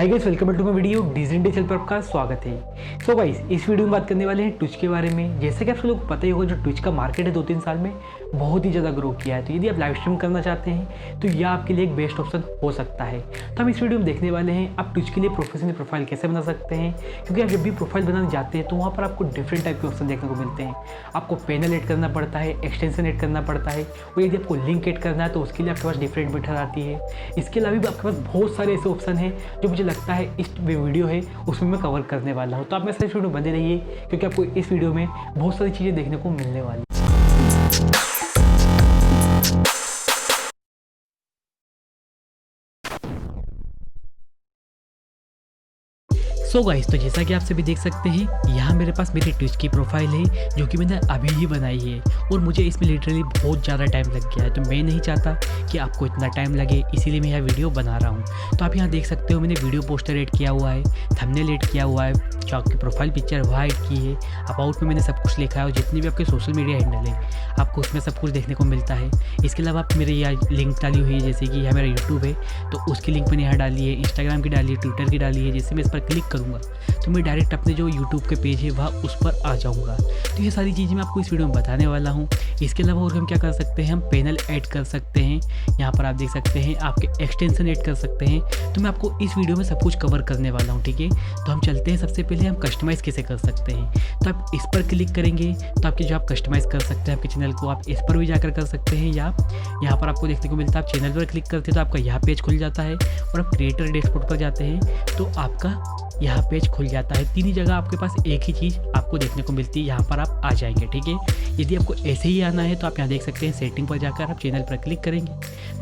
Hi guys, welcome to my video digital channel पर आपका स्वागत है। सो गाइस, इस वीडियो में बात करने वाले हैं ट्विच के बारे में। जैसे कि आप सब लोग को पता ही होगा, जो ट्विच का मार्केट है 2-3 साल में बहुत ही ज़्यादा ग्रो किया है। तो यदि आप लाइव स्ट्रीम करना चाहते हैं तो यह आपके लिए एक बेस्ट ऑप्शन हो सकता है। तो हम इस वीडियो में देखने वाले हैं आप ट्विच के लिए प्रोफेशनल प्रोफाइल कैसे बना सकते हैं, क्योंकि आप जब भी प्रोफाइल बनाने जाते हैं तो वहाँ पर आपको डिफरेंट टाइप के ऑप्शन देखने को मिलते हैं। आपको पैनल ऐड करना पड़ता है, एक्सटेंशन ऐड करना पड़ता है, और यदि आपको लिंक ऐड करना है तो उसके लिए आपके पास डिफरेंट मेथड आती है। इसके अलावा भी आपके पास बहुत सारे ऐसे ऑप्शन हैं जो मुझे लगता है इस वीडियो है उसमें मैं कवर करने वाला हूँ। तो आप मेरे साथ इस वीडियो बने रहिए, क्योंकि आपको इस वीडियो में बहुत सारी चीज़ें देखने को मिलने वाली। सो गाइस, तो जैसा कि आप सभी देख सकते हैं, यहाँ मेरे पास मेरी ट्विच की प्रोफाइल है जो कि मैंने अभी ही बनाई है, और मुझे इसमें लिटरली बहुत ज़्यादा टाइम लग गया है। तो मैं नहीं चाहता कि आपको इतना टाइम लगे, इसीलिए मैं यह वीडियो बना रहा हूँ। तो आप यहाँ देख सकते हो, मैंने वीडियो पोस्टर ऐड किया हुआ है, थंबनेल ऐड किया हुआ है, जो आपकी प्रोफाइल पिक्चर वह ऐड की है, अबाउट में मैंने सब कुछ लिखा है, और जितने भी आपके सोशल मीडिया हैंडल है आपको उसमें सब कुछ देखने को मिलता है। इसके अलावा आप मेरे यहाँ लिंक डाली हुई है, जैसे कि यह मेरा यूट्यूब है तो उसकी लिंक मैंने यहाँ डाली है, इंस्टाग्राम की डाली है, ट्विटर की डाली है। जैसे मैं इस पर क्लिक करूँगा तो मैं डायरेक्ट अपने जो यूट्यूब के पेज है वहाँ उस पर आ जाऊँगा। तो ये सारी चीज़ें मैं आपको इस वीडियो में बताने वाला हूँ। इसके अलावा और हम क्या कर सकते हैं, हम पैनल ऐड कर सकते हैं। यहाँ पर आप देख सकते हैं, आपके एक्सटेंशन ऐड कर सकते हैं। तो मैं आपको इस वीडियो में सब कुछ कवर करने वाला हूँ, ठीक है। तो हम चलते हैं, सबसे पहले हम कस्टमाइज़ कैसे कर सकते हैं। तो आप इस पर क्लिक करेंगे तो आपके जो आप कस्टमाइज़ कर सकते हैं आपके चैनल को, आप इस पर भी जाकर कर सकते हैं, या यहाँ पर आपको देखने को मिलता है। आप चैनल पर क्लिक करते हैं तो आपका यहाँ पेज खुल जाता है, और आप क्रिएटर डैशबोर्ड पर जाते हैं तो आपका यहाँ पेज खुल जाता है। तीन ही जगह आपके पास एक ही चीज़ आपको देखने को मिलती है, यहाँ पर आप आ जाएंगे, ठीक है। यदि आपको ऐसे ही आना है तो आप यहाँ देख सकते हैं, सेटिंग पर जाकर आप चैनल पर क्लिक करेंगे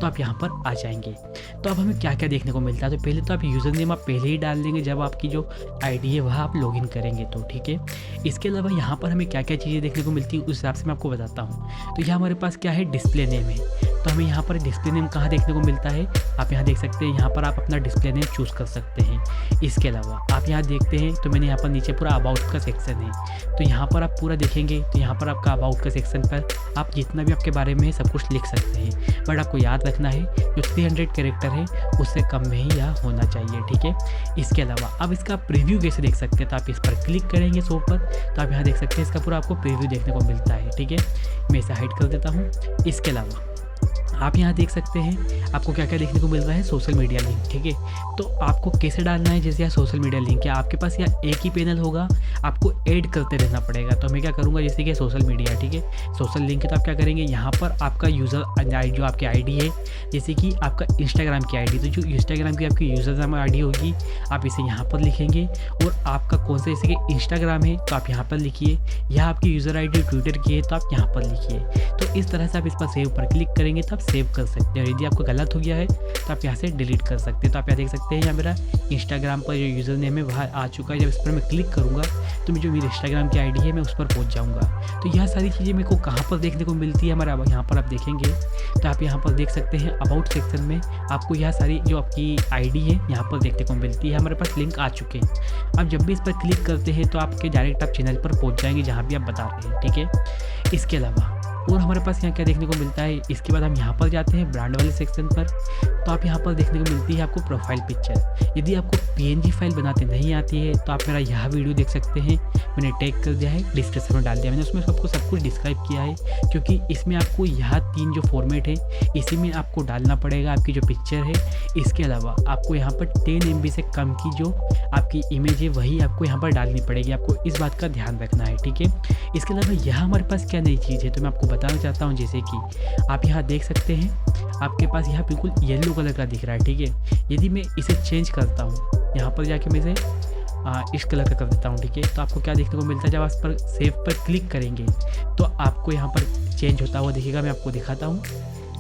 तो आप यहाँ पर आ जाएंगे। तो अब हमें क्या क्या देखने को मिलता है, तो पहले तो आप यूज़र नेम आप पहले ही डाल देंगे जब आपकी जो आईडी है वह आप लॉगिन करेंगे तो, ठीक है। इसके अलावा यहाँ पर हमें क्या क्या चीज़ें देखने को मिलती है उस हिसाब से मैं आपको बताता हूँ। तो यहाँ हमारे पास क्या है, डिस्प्ले नेम है। तो हमें यहाँ पर डिस्प्ले नेम कहाँ देखने को मिलता है, आप यहाँ देख सकते हैं, यहाँ पर आप अपना डिस्प्ले नेम चूज़ कर सकते हैं। इसके अलावा आप यहाँ देखते हैं तो मैंने यहाँ पर नीचे पूरा अबाउट का सेक्शन है, तो यहाँ पर आप पूरा देखेंगे तो यहाँ पर आपका अबाउट का सेक्शन पर आप जितना भी आपके बारे में सब कुछ लिख सकते हैं। बट आपको याद रखना है जो 300 कैरेक्टर है उससे कम में ही यह होना चाहिए, ठीक है। इसके अलावा अब इसका प्रीव्यू कैसे देख सकते हैं, तो आप इस पर क्लिक करेंगे शो पर, तो आप यहाँ देख सकते हैं इसका पूरा आपको प्रीव्यू देखने को मिलता है, ठीक है। मैं इसे हाइड कर देता हूँ। इसके अलावा आप यहाँ देख सकते हैं आपको क्या क्या देखने को मिल रहा है, सोशल मीडिया लिंक, ठीक है। तो आपको कैसे डालना है, जैसे यहाँ सोशल मीडिया लिंक है, आपके पास यहाँ एक ही पैनल होगा, आपको ऐड करते रहना पड़ेगा। तो मैं क्या करूँगा, जैसे कि सोशल मीडिया, ठीक है, सोशल लिंक है, तो आप क्या करेंगे, यहाँ पर आपका यूज़र जो आपकी आईडी है, जैसे कि आपका इंस्टाग्राम की आईडी, तो जो इंस्टाग्राम की आपकी यूज़र नाम आईडी होगी आप इसे यहाँ पर लिखेंगे, और आपका कौन सा जैसे कि इंस्टाग्राम है तो आप यहाँ पर लिखिए, या आपकी यूज़र आईडी ट्विटर की है तो आप यहाँ पर लिखिए। तो इस तरह से आप इस पर सेव पर क्लिक करेंगे तो आप सेव कर सकते हैं, और यदि आपको गलत हो गया है तो आप यहाँ से डिलीट कर सकते हैं। तो आप यहाँ देख सकते हैं, यहाँ मेरा इंस्टाग्राम पर जो यूज़र नेम है वह आ चुका है। जब इस पर मैं क्लिक करूँगा तो जो मेरी इंस्टाग्राम की आईडी है मैं उस पर पहुँच जाऊँगा। तो यह सारी चीज़ें मेरे को कहाँ पर देखने को मिलती है, हमारा यहाँ पर आप देखेंगे तो आप यहाँ पर देख सकते हैं अबाउट सेक्शन में आपको यह सारी जो आपकी आईडी है यहाँ पर देखने को मिलती है। हमारे पास लिंक आ चुके हैं। अब जब भी इस पर क्लिक करते हैं तो आपके डायरेक्ट आप चैनल पर पहुँच जाएंगे जहाँ भी आप बता रहे हैं, ठीक है। इसके अलावा और हमारे पास यहाँ क्या देखने को मिलता है, इसके बाद हम यहाँ पर जाते हैं ब्रांड वाले सेक्शन पर, तो आप यहाँ पर देखने को मिलती है आपको प्रोफाइल पिक्चर। यदि आपको पीएनजी फाइल बनाते नहीं आती है तो आप मेरा यह वीडियो देख सकते हैं, मैंने टैग कर दिया है, डिस्क्रिप्शन में डाल दिया मैंने, उसमें आपको सब कुछ डिस्क्राइब किया है, क्योंकि इसमें आपको यह 3 जो फॉर्मेट है इसी में आपको डालना पड़ेगा आपकी जो पिक्चर है। इसके अलावा आपको यहाँ पर 10 MB से कम की जो आपकी इमेज है वही आपको यहाँ पर डालनी पड़ेगी, आपको इस बात का ध्यान रखना है, ठीक है। इसके अलावा यहाँ हमारे पास क्या नई चीज़ है तो मैं आपको बताना चाहता हूँ, जैसे कि आप यहाँ देख सकते हैं आपके पास यहाँ बिल्कुल येलो कलर का दिख रहा है, ठीक है। यदि मैं इसे चेंज करता हूँ, यहाँ पर जाके मैं इसे इस कलर का कर देता हूँ, ठीक है। तो आपको क्या देखने को मिलता है, जब आप इस पर सेव पर क्लिक करेंगे तो आपको यहाँ पर चेंज होता हुआ दिखेगा। मैं आपको दिखाता हूँ,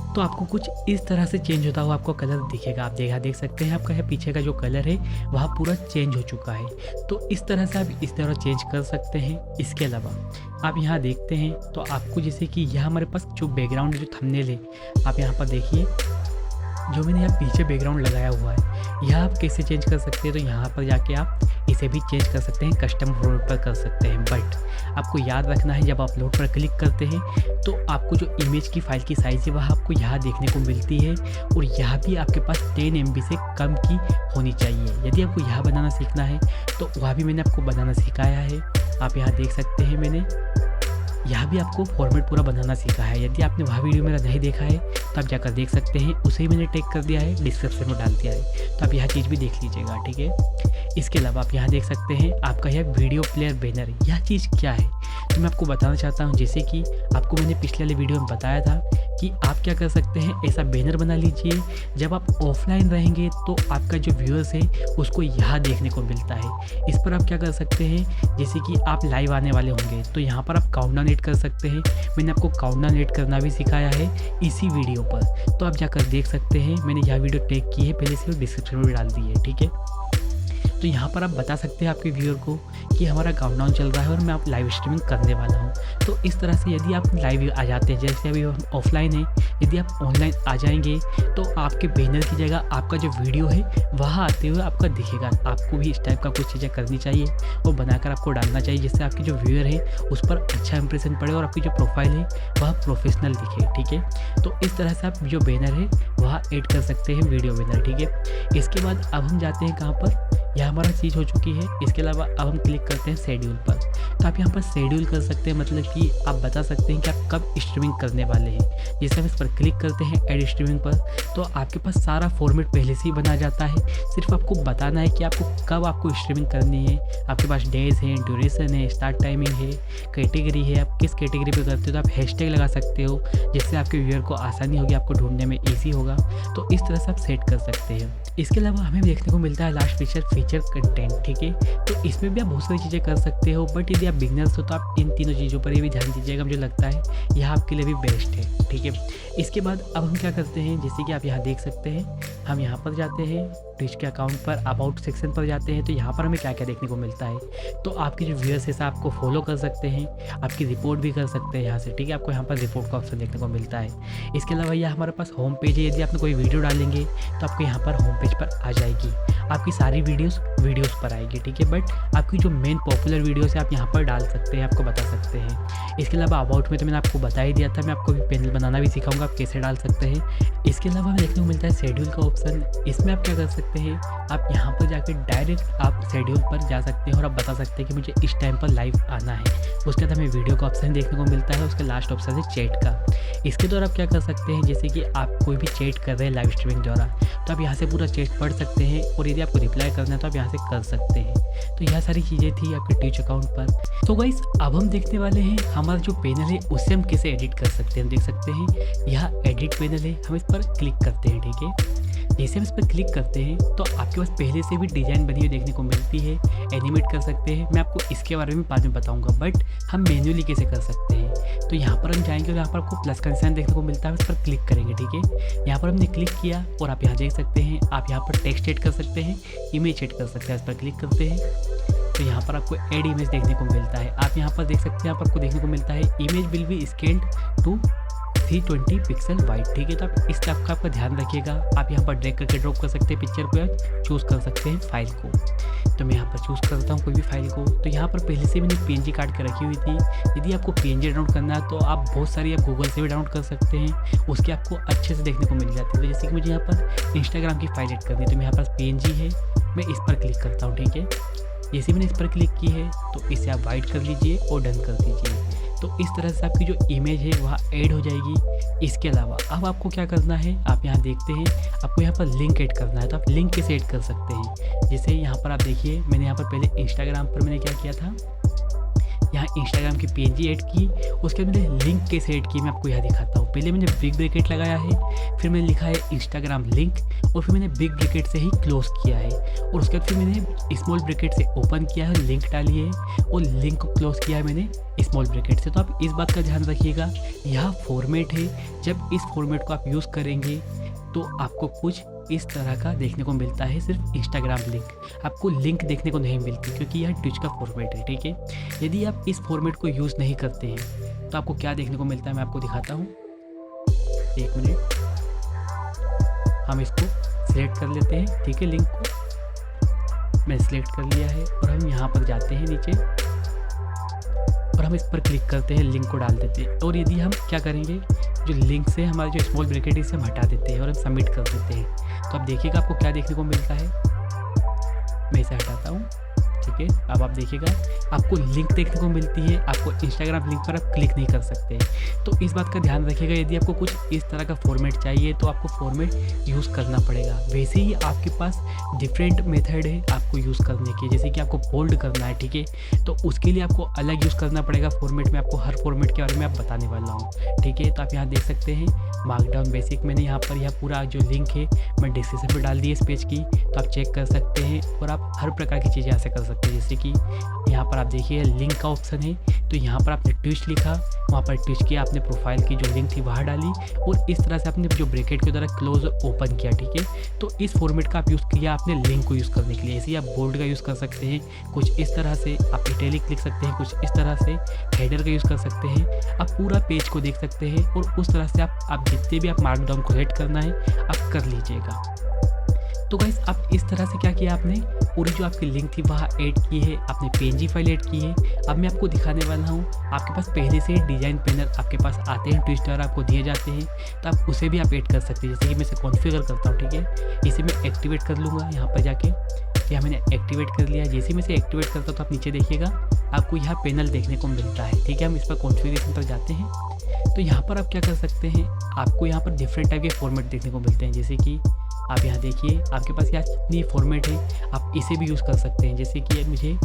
तो आपको कुछ इस तरह से चेंज होता हुआ आपको कलर दिखेगा। आप देख सकते हैं आपका पीछे का जो कलर है वह पूरा चेंज हो चुका है। तो इस तरह से आप इस तरह चेंज कर सकते हैं। इसके अलावा आप यहाँ देखते हैं तो आपको जैसे कि यह हमारे पास जो बैकग्राउंड जो थंबनेल है आप यहाँ पर देखिए, जो मैंने यहाँ पीछे बैकग्राउंड लगाया हुआ है, यह आप कैसे चेंज कर सकते हैं, तो यहाँ पर जाके आप इसे भी चेंज कर सकते हैं, कस्टम अपलोड पर कर सकते हैं। बट आपको याद रखना है, जब अपलोड पर क्लिक करते हैं तो आपको जो इमेज की फ़ाइल की साइज़ है वह आपको यहाँ देखने को मिलती है, और यह भी आपके पास 10 MB से कम की होनी चाहिए। यदि आपको यह बनाना सीखना है तो वह भी मैंने आपको बनाना सिखाया है। आप यहाँ देख सकते हैं, मैंने यहाँ भी आपको फॉर्मेट पूरा बनाना सीखा है। यदि आपने वह वीडियो मेरा नहीं देखा है तो आप जाकर देख सकते हैं, उसे ही मैंने टैग कर दिया है, डिस्क्रिप्शन में डाल दिया है, तो आप यह चीज़ भी देख लीजिएगा, ठीक है। इसके अलावा आप यहाँ देख सकते हैं आपका यह वीडियो प्लेयर बैनर, यह चीज़ क्या है तो मैं आपको बताना चाहता हूँ। जैसे कि आपको मैंने पिछले वाले वीडियो में बताया था कि आप क्या कर सकते हैं, ऐसा बैनर बना लीजिए, जब आप ऑफलाइन रहेंगे तो आपका जो व्यूअर्स है उसको यहाँ देखने को मिलता है। इस पर आप क्या कर सकते हैं, जैसे कि आप लाइव आने वाले होंगे तो यहाँ पर आप काउंटडाउन ऐड कर सकते हैं। मैंने आपको काउंटडाउन ऐड करना भी सिखाया है इसी वीडियो पर, तो आप जाकर देख सकते हैं। मैंने यह वीडियो टैग की है पहले से, और डिस्क्रिप्शन में भी डाल दी है, ठीक है। तो यहाँ पर आप बता सकते हैं आपके व्यूअर को कि हमारा काउंटडाउन चल रहा है और मैं आप लाइव स्ट्रीमिंग करने वाला हूँ। तो इस तरह से यदि आप लाइव आ जाते हैं, जैसे अभी हम ऑफलाइन है, यदि आप ऑनलाइन आ जाएंगे तो आपके बैनर की जगह आपका जो वीडियो है वह आते हुए आपका दिखेगा। आपको भी इस टाइप का कुछ चीज़ें करनी चाहिए और बनाकर आपको डालना चाहिए, जिससे आपकी जो व्यूअर है उस पर अच्छा इंप्रेशन पड़े और आपकी जो प्रोफाइल है वह प्रोफेशनल दिखे, ठीक है। तो इस तरह से आप जो बैनर है वह ऐड कर सकते हैं, वीडियो बैनर, ठीक है। इसके बाद अब हम जाते हैं कहाँ पर, यह हमारा चीज़ हो चुकी है। इसके अलावा अब हम क्लिक करते हैं शेड्यूल पर, तो आप यहाँ पर शेड्यूल कर सकते हैं, मतलब कि आप बता सकते हैं कि आप कब स्ट्रीमिंग करने वाले हैं। जैसे हम इस पर क्लिक करते हैं ऐड स्ट्रीमिंग पर, तो आपके पास सारा फॉर्मेट पहले से ही बना जाता है। सिर्फ आपको बताना है कि आपको कब आपको स्ट्रीमिंग करनी है। आपके पास डेज हैं, ड्यूरेशन है, स्टार्ट टाइमिंग है, कैटेगरी है, आप किस कैटेगरी पे करते हो, तो आप हैशटैग लगा सकते हो, जिससे आपके व्यूअर को आसानी होगी, आपको ढूंढने में ईजी होगा। तो इस तरह से आप सेट कर सकते हैं। इसके अलावा हमें देखने को मिलता है लास्ट फीचर कंटेंट, ठीक है। तो इसमें भी आप बहुत सारी चीज़ें कर सकते हो, बट यदि आप बिगनर्स हो तो आप इन तीनों चीज़ों पर भी ध्यान दीजिएगा, मुझे लगता है यह आपके लिए भी बेस्ट है, ठीक है। इसके बाद अब हम क्या करते हैं, जैसे कि आप यहाँ देख सकते हैं, हम यहाँ पर जाते हैं ट्विच के अकाउंट पर, अबाउट सेक्शन पर जाते हैं, तो यहाँ पर हमें क्या क्या देखने को मिलता है। तो आपकी जो व्यूअर्स है आपको फॉलो कर सकते हैं, आपकी रिपोर्ट भी कर सकते हैं यहाँ से, ठीक है। आपको यहाँ पर रिपोर्ट का ऑप्शन देखने को मिलता है। इसके अलावा यह हमारे पास होम पेज है, यदि आपने कोई वीडियो डालेंगे तो आपको यहाँ पर होम पेज पर आ जाएगी, आपकी सारी वीडियोस पर आएगी, ठीक है। बट आपकी जो मेन पॉपुलर वीडियोस है आप यहाँ पर डाल सकते हैं, आपको बता सकते हैं। इसके अलावा अबाउट में तो मैंने आपको बता ही दिया था, मैं आपको भी पैनल बनाना भी सिखाऊंगा आप कैसे डाल सकते हैं। इसके अलावा हमें देखने को मिलता है शेड्यूल का ऑप्शन, इसमें आप क्या कर सकते हैं, आप यहाँ पर जाकर डायरेक्ट आप शेड्यूल पर जा सकते हैं और आप बता सकते हैं कि मुझे इस टाइम पर लाइव आना है। उसके बाद हमें वीडियो का ऑप्शन देखने को मिलता है, उसके लास्ट ऑप्शन है चैट का। इसके द्वारा आप क्या कर सकते हैं, जैसे कि आप कोई भी चैट कर रहे हैं लाइव स्ट्रीमिंग द्वारा, तो आप यहाँ से पूरा चैट पढ़ सकते हैं, और यदि आपको रिप्लाई करना है तो आप यहाँ से कर सकते हैं। तो यह सारी चीज़ें थी आपके ट्विच अकाउंट पर। तो गाइस अब हम देखने वाले हैं हमारा जो पैनल है उसे हम कैसे एडिट कर सकते हैं। देख सकते हैं यह एडिट पैनल है, हम इस पर क्लिक करते हैं, ठीक है। जैसे हम इस पर क्लिक करते हैं तो आपके पास पहले से भी डिज़ाइन बनी हुई देखने को मिलती है, एनिमेट कर सकते हैं। मैं आपको इसके बारे में बाद में बताऊंगा, बट हम मैन्युअली कैसे कर सकते हैं। तो यहाँ पर हम जाएंगे और यहाँ पर आपको प्लस का निशान देखने को मिलता है, इस पर क्लिक करेंगे, ठीक है। यहाँ पर हमने क्लिक किया और आप यहाँ देख सकते हैं, आप यहाँ पर टेक्स्ट ऐड कर सकते हैं, इमेज ऐड कर सकते हैं। इस पर क्लिक करते हैं तो यहाँ पर आपको ऐड इमेज देखने को मिलता है। आप यहाँ पर देख सकते हैं, यहाँ पर आपको देखने को मिलता है image will be scaled to 320 pixel wide, ठीक है। तो आप इस टाइप का आपका ध्यान रखिएगा। आप यहाँ पर ड्रैग करके ड्रॉप कर सकते हैं पिक्चर को, या चूज़ कर सकते हैं फाइल को। तो मैं यहाँ पर चूज़ करता हूँ कोई भी फाइल को। तो यहाँ पर पहले से मैंने PNG काट के रखी हुई थी। यदि आपको PNG डाउनलोड करना है तो आप बहुत सारी आप गूगल से भी डाउनलोड कर सकते हैं, उसके आपको अच्छे से देखने को मिल जाती है। तो जैसे कि मुझे यहाँ पर इंस्टाग्राम की फाइल ऐड करनी है, तो मेरे पास PNG है, मैं इस पर क्लिक करता हूँ, ठीक है। जैसे मैंने इस पर क्लिक की है तो इसे आप वाइड कर लीजिए और डन कर दीजिए। तो इस तरह से आपकी जो इमेज है वह ऐड हो जाएगी। इसके अलावा अब आपको क्या करना है, आप यहाँ देखते हैं आपको यहाँ पर लिंक ऐड करना है, तो आप लिंक कैसे ऐड कर सकते हैं। जैसे यहाँ पर आप देखिए, मैंने यहाँ पर पहले इंस्टाग्राम पर मैंने क्या किया था, यहाँ इंस्टाग्राम की PNG ऐड की, उसके बाद मैंने लिंक कैसे ऐड की मैं आपको यहाँ दिखाता हूँ। पहले मैंने बिग ब्रैकेट लगाया है, फिर मैंने लिखा है इंस्टाग्राम लिंक, और फिर मैंने बिग ब्रैकेट से ही क्लोज किया है, और उसके बाद फिर मैंने स्मॉल ब्रैकेट से ओपन किया है, लिंक डाली है, और लिंक को क्लोज किया है मैंने स्मॉल ब्रैकेट से। तो आप इस बात का ध्यान रखिएगा, यह फॉर्मेट है, जब इस फॉर्मेट को आप यूज़ करेंगे तो आपको कुछ इस तरह का देखने को मिलता है। सिर्फ इंस्टाग्राम लिंक, आपको लिंक देखने को नहीं मिलती, क्योंकि यह ट्विच का फॉर्मेट है, ठीक है। यदि आप इस फॉर्मेट को यूज़ नहीं करते हैं तो आपको क्या देखने को मिलता है, मैं आपको दिखाता हूँ, एक मिनट। हम इसको सिलेक्ट कर लेते हैं, ठीक है। लिंक को मैंने सिलेक्ट कर लिया है और हम यहाँ पर जाते हैं नीचे और हम इस पर क्लिक करते हैं, लिंक को डाल देते हैं। और यदि हम क्या करेंगे, जो लिंक से हमारे जो स्मॉल ब्रैकेट है इसे हम हटा देते हैं और हम सबमिट कर देते हैं। तो अब देखिएगा आपको क्या देखने को मिलता है। मैं इसे हटाता हूँ, ठीक है। अब आप देखिएगा आपको लिंक देखने को मिलती है, आपको इंस्टाग्राम लिंक पर आप क्लिक नहीं कर सकते। तो इस बात का ध्यान रखिएगा, यदि आपको कुछ इस तरह का फॉर्मेट चाहिए तो आपको फॉर्मेट यूज़ करना पड़ेगा। वैसे ही आपके पास डिफरेंट मेथड है आपको यूज़ करने के, जैसे कि आपको बोल्ड करना है, ठीक है, तो उसके लिए आपको अलग यूज़ करना पड़ेगा फॉर्मेट में। आपको हर फॉर्मेट के बारे में आप बताने वाला हूँ, ठीक है। तो आप यहाँ देख सकते हैं मार्कडाउन बेसिक, मैंने यहाँ पर यह पूरा जो लिंक है मैं डिस्क्रिप्शन में डाल दी है इस पेज की, तो आप चेक कर सकते हैं और आप हर प्रकार की चीज़ें ऐसे कर सकते हैं। जैसे कि यहाँ पर आप देखिए लिंक का ऑप्शन है, तो यहाँ पर आपने ट्विस्ट लिखा, वहाँ पर ट्विस्ट किया, आपने प्रोफाइल की जो लिंक थी वहाँ डाली और इस तरह से आपने जो ब्रैकेट के द्वारा क्लोज ओपन किया, ठीक है। तो इस फॉर्मेट का आप यूज़ किया आपने लिंक को यूज़ करने के लिए। ऐसे ही आप बोल्ड का यूज़ कर सकते हैं, कुछ इस तरह से आप इटैलिक लिख सकते हैं, कुछ इस तरह से हेडर का यूज़ कर सकते हैं। आप पूरा पेज को देख सकते हैं और उस तरह से आप जितने भी आप मार्कडाउन को सेट करना है आप कर लीजिएगा। तो गाइस आप इस तरह से क्या किया, आपने पूरी जो आपकी लिंक थी वहाँ ऐड की है, आपने पीएनजी फाइल ऐड की है। अब मैं आपको दिखाने वाला हूँ, आपके पास पहले से डिज़ाइन पैनल आपके पास आते हैं, ट्विस्ट द्वारा आपको दिए जाते हैं, तो आप उसे भी आप ऐड कर सकते हैं। जैसे कि मैं इसे कॉन्फ़िगर करता हूँ, ठीक है, इसे मैं एक्टिवेट कर लूँगा यहाँ पर जाके। यहाँ मैंने एक्टिवेट कर लिया। जैसे मैं इसे एक्टिवेट करता हूँ तो आप नीचे देखिएगा आपको यहाँ पैनल देखने को मिलता है, ठीक है। हम इस पर कॉन्फ़िगरेशन पर जाते हैं, तो यहाँ पर आप क्या कर सकते हैं, आपको यहाँ पर डिफरेंट टाइप के फॉर्मेट देखने को मिलते हैं। जैसे कि आप यहाँ देखिए आपके पास यहाँ जितनी फॉर्मेट है आप इसे भी यूज़ कर सकते हैं। जैसे कि मुझे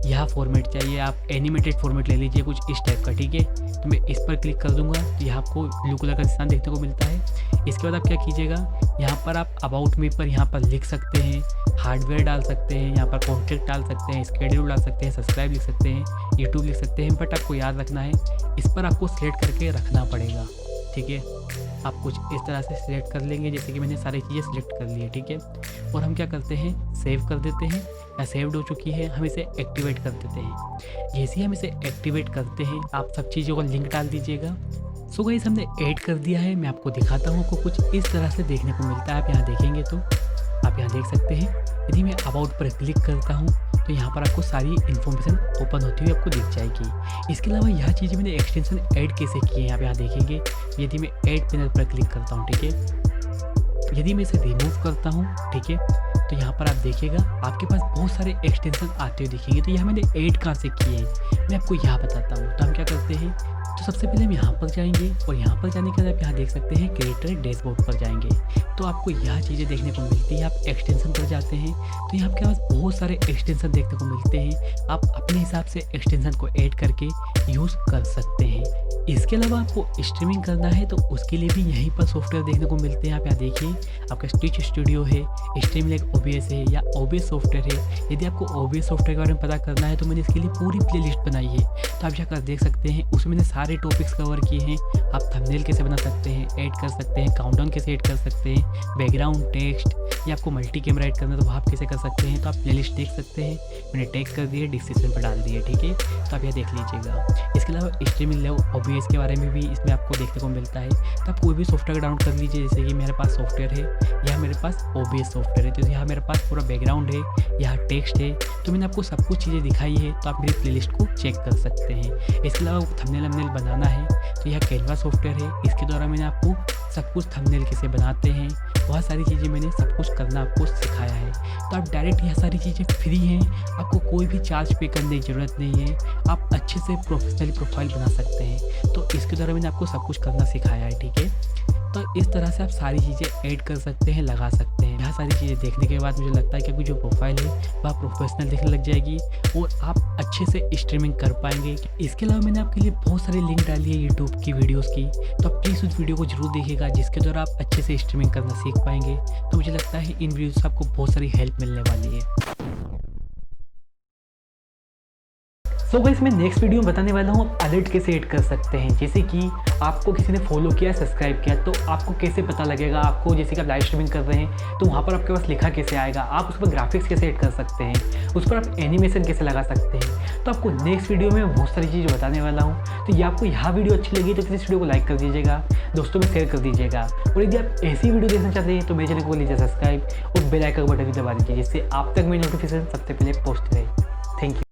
यह फॉर्मेट चाहिए, आप एनिमेटेड फॉर्मेट ले लीजिए कुछ इस टाइप का, ठीक है। तो मैं इस पर क्लिक कर दूंगा तो यहाँ आपको ब्लू कलर का निशान देखने को मिलता है। इसके बाद आप क्या कीजिएगा, यहाँ पर आप अबाउट मी पर यहाँ पर लिख सकते हैं, हार्डवेयर डाल सकते हैं, यहाँ पर कॉन्टैक्ट डाल सकते हैं, स्केड्यूल डाल सकते हैं, सब्सक्राइब लिख सकते हैं, यूट्यूब लिख सकते हैं। बट आपको याद रखना है इस पर आपको सिलेक्ट करके रखना पड़ेगा, ठीक है। आप कुछ इस तरह से सिलेक्ट कर लेंगे, जैसे कि मैंने सारी चीज़ें सिलेक्ट कर ली है, ठीक है। और हम क्या करते हैं, सेव कर देते हैं, या सेव्ड हो चुकी है, हम इसे एक्टिवेट कर देते हैं। जैसे ही हम इसे एक्टिवेट करते हैं आप सब चीज़ों का लिंक डाल दीजिएगा। सो गाइस हमने ऐड कर दिया है, मैं आपको दिखाता हूँ, आपको कुछ इस तरह से देखने को मिलता है। आप यहाँ देखेंगे तो आप यहाँ देख सकते हैं, यदि मैं अबाउट पर क्लिक करता हूँ तो यहाँ पर आपको सारी इन्फॉर्मेशन ओपन होती हुई आपको दिख जाएगी। इसके अलावा यह चीज़ें मैंने एक्सटेंशन ऐड कैसे किए हैं आप यहाँ देखेंगे। यदि मैं ऐड पैनल पर क्लिक करता हूँ, ठीक है, यदि मैं इसे रिमूव करता हूँ, ठीक है, तो यहाँ पर आप देखिएगा आपके पास बहुत सारे एक्सटेंशन आते हुए दिखेंगे। तो यहाँ मैंने ऐड कहाँ से किए हैं मैं आपको यहाँ बताता हूँ। तो हम क्या करते हैं, तो सबसे पहले हम यहाँ पर जाएंगे और यहाँ पर जाने के बाद आप यहाँ देख सकते हैं क्रिएटर डैशबोर्ड पर जाएंगे तो आपको यह चीज़ें देखने को मिलती है। आप एक्सटेंशन पर जाते हैं तो यहाँ आपके पास बहुत सारे एक्सटेंशन देखने को मिलते हैं, आप अपने हिसाब से एक्सटेंशन को ऐड करके यूज़ कर सकते हैं। इसके अलावा आपको स्ट्रीमिंग करना है तो उसके लिए भी यहीं पर सॉफ्टवेयर देखने को मिलते हैं। आप यहाँ देखिए आपका स्टिच स्टूडियो है, स्ट्रीमलैब OBS है या OBS सॉफ्टवेयर है। यदि आपको OBS सॉफ्टवेयर के बारे में पता करना है तो मैंने इसके लिए पूरी प्लेलिस्ट बनाई है, तो आप जाकर देख सकते हैं। उसमें मैंने सारे टॉपिक्स कवर किए हैं। आप थंबनेल कैसे बना सकते हैं, ऐड कर सकते हैं, काउंटडाउन कैसे ऐड कर सकते हैं, बैकग्राउंड टेक्स्ट या आपको मल्टी कैमरा ऐड करना है तो वहाँ आप कैसे कर सकते हैं। तो आप प्लेलिस्ट देख सकते हैं, मैंने टैग कर दिए, डिस्क्रिप्शन पर डाल दिए, ठीक है। तो आप यह देख लीजिएगा। इसके अलावा स्ट्रीमलैब OBS के बारे में भी इसमें आपको देखने को मिलता है। तो आप कोई भी सॉफ्टवेयर डाउनलोड कर लीजिए, जैसे कि मेरे पास सॉफ्टवेयर है, यहाँ मेरे पास OBS सॉफ्टवेयर है, तो यहाँ मेरे पास पूरा बैकग्राउंड है, यहाँ टेक्स्ट है, तो मैंने आपको सब कुछ चीज़ें दिखाई है। तो आप मेरी प्लेलिस्ट को चेक कर सकते हैं। इसके अलावा थंबनेल बनाना है तो यह कैनवा सॉफ्टवेयर है, इसके द्वारा मैंने आपको सब कुछ थंबनेल कैसे बनाते हैं, बहुत सारी चीज़ें मैंने सब कुछ करना आपको सिखाया है। तो आप डायरेक्ट यह सारी चीज़ें फ्री हैं, आपको कोई भी चार्ज पे करने की ज़रूरत नहीं है। आप अच्छे से प्रोफेशनली प्रोफाइल बना सकते हैं, तो इसके द्वारा मैंने आपको सब कुछ करना सिखाया है, ठीक है। तो इस तरह से आप सारी चीज़ें ऐड कर सकते हैं, लगा सकते हैं। यहाँ सारी चीज़ें देखने के बाद मुझे लगता है कि आपकी जो प्रोफाइल है वह प्रोफेशनल दिखने लग जाएगी और आप अच्छे से स्ट्रीमिंग कर पाएंगे। इसके अलावा मैंने आपके लिए बहुत सारे लिंक डाली है यूट्यूब की वीडियोस की, तो आप प्लीज़ उस वीडियो को जरूर देखिएगा, जिसके द्वारा आप अच्छे से स्ट्रीमिंग करना सीख पाएंगे। तो मुझे लगता है इन वीडियो से आपको बहुत सारी हेल्प मिलने वाली है। सो गाइस मैं नेक्स्ट वीडियो में बताने वाला हूँ आप अलर्ट कैसे ऐड कर सकते हैं। जैसे कि आपको किसी ने फॉलो किया, सब्सक्राइब किया, तो आपको कैसे पता लगेगा, आपको जैसे कि आप लाइव स्ट्रीमिंग कर रहे हैं तो वहाँ पर आपके पास लिखा कैसे आएगा, आप उस पर ग्राफिक्स कैसे ऐड कर सकते हैं, उस पर आप एनिमेशन कैसे लगा सकते हैं। तो आपको नेक्स्ट वीडियो में बहुत सारी चीज़ बताने वाला हूँ। तो ये आपको यह वीडियो अच्छी लगी तो प्लीज़ इस वीडियो को लाइक कर दीजिएगा, दोस्तों में शेयर कर दीजिएगा। और यदि आप ऐसी वीडियो देखना चाहते हैं तो मेरे चैनल को लीजिए सब्सक्राइब और बेल आइकन बटन भी दबा दीजिए, जिससे आप तक मेरी नोटिफिकेशन सबसे पहले पहुँचती रहे। Thank you.